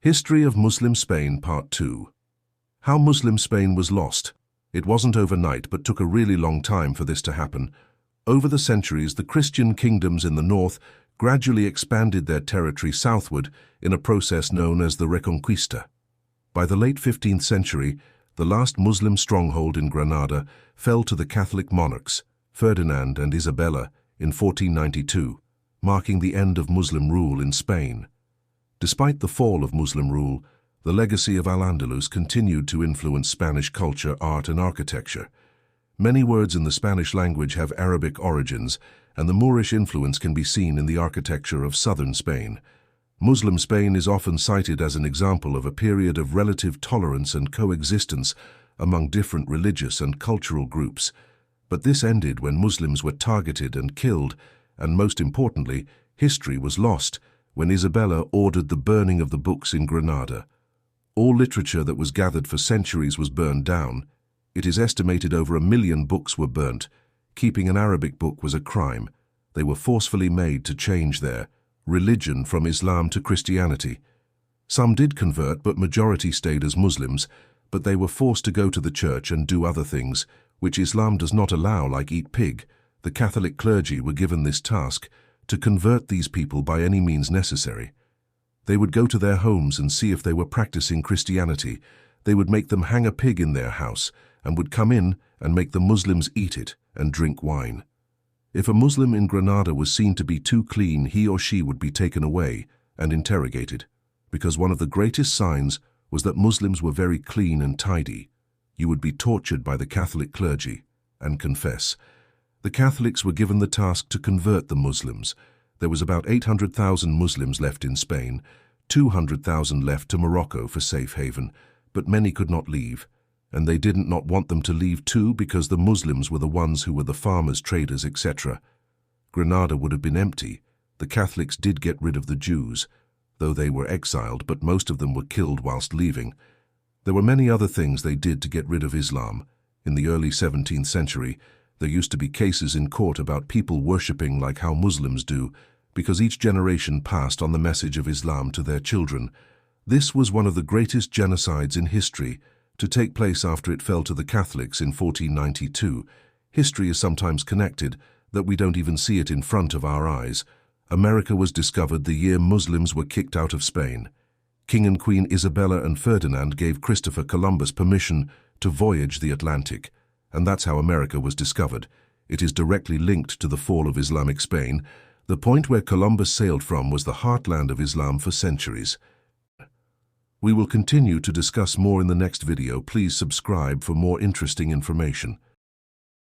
History of Muslim Spain Part 2. How Muslim Spain was lost. It wasn't overnight, but took a really long time for this to happen. Over the centuries, the Christian kingdoms in the north gradually expanded their territory southward in a process known as the Reconquista. By the late 15th century, the last Muslim stronghold in Granada fell to the Catholic monarchs, Ferdinand and Isabella, in 1492, marking the end of Muslim rule in Spain. Despite the fall of Muslim rule, the legacy of Al-Andalus continued to influence Spanish culture, art and architecture. Many words in the Spanish language have Arabic origins, and the Moorish influence can be seen in the architecture of southern Spain. Muslim Spain is often cited as an example of a period of relative tolerance and coexistence among different religious and cultural groups. But this ended when Muslims were targeted and killed, and most importantly, history was lost when Isabella ordered the burning of the books in Granada. All literature that was gathered for centuries was burned down. It is estimated over 1 million books were burnt. Keeping an Arabic book was a crime. They were forcefully made to change their religion from Islam to Christianity. Some did convert, but majority stayed as Muslims, but they were forced to go to the church and do other things, which Islam does not allow, like eat pig. The Catholic clergy were given this task, to convert these people by any means necessary. They would go to their homes and see if they were practicing Christianity. They would make them hang a pig in their house and would come in and make the Muslims eat it and drink wine. If a Muslim in Granada was seen to be too clean, he or she would be taken away and interrogated, because one of the greatest signs was that Muslims were very clean and tidy. You would be tortured by the Catholic clergy and confess. The Catholics were given the task to convert the Muslims. There was about 800,000 Muslims left in Spain, 200,000 left to Morocco for safe haven, but many could not leave, and they didn't not want them to leave too, because the Muslims were the ones who were the farmers, traders, etc. Granada would have been empty. The Catholics did get rid of the Jews, though they were exiled, but most of them were killed whilst leaving. There were many other things they did to get rid of Islam. In the early 17th century, there used to be cases in court about people worshipping like how Muslims do, because each generation passed on the message of Islam to their children. This was one of the greatest genocides in history, to take place after it fell to the Catholics in 1492. History is sometimes connected, that we don't even see it in front of our eyes. America was discovered the year Muslims were kicked out of Spain. King and Queen Isabella and Ferdinand gave Christopher Columbus permission to voyage the Atlantic, and that's how America was discovered. It is directly linked to the fall of Islamic Spain. The point where Columbus sailed from was the heartland of Islam for centuries. We will continue to discuss more in the next video. Please subscribe for more interesting information.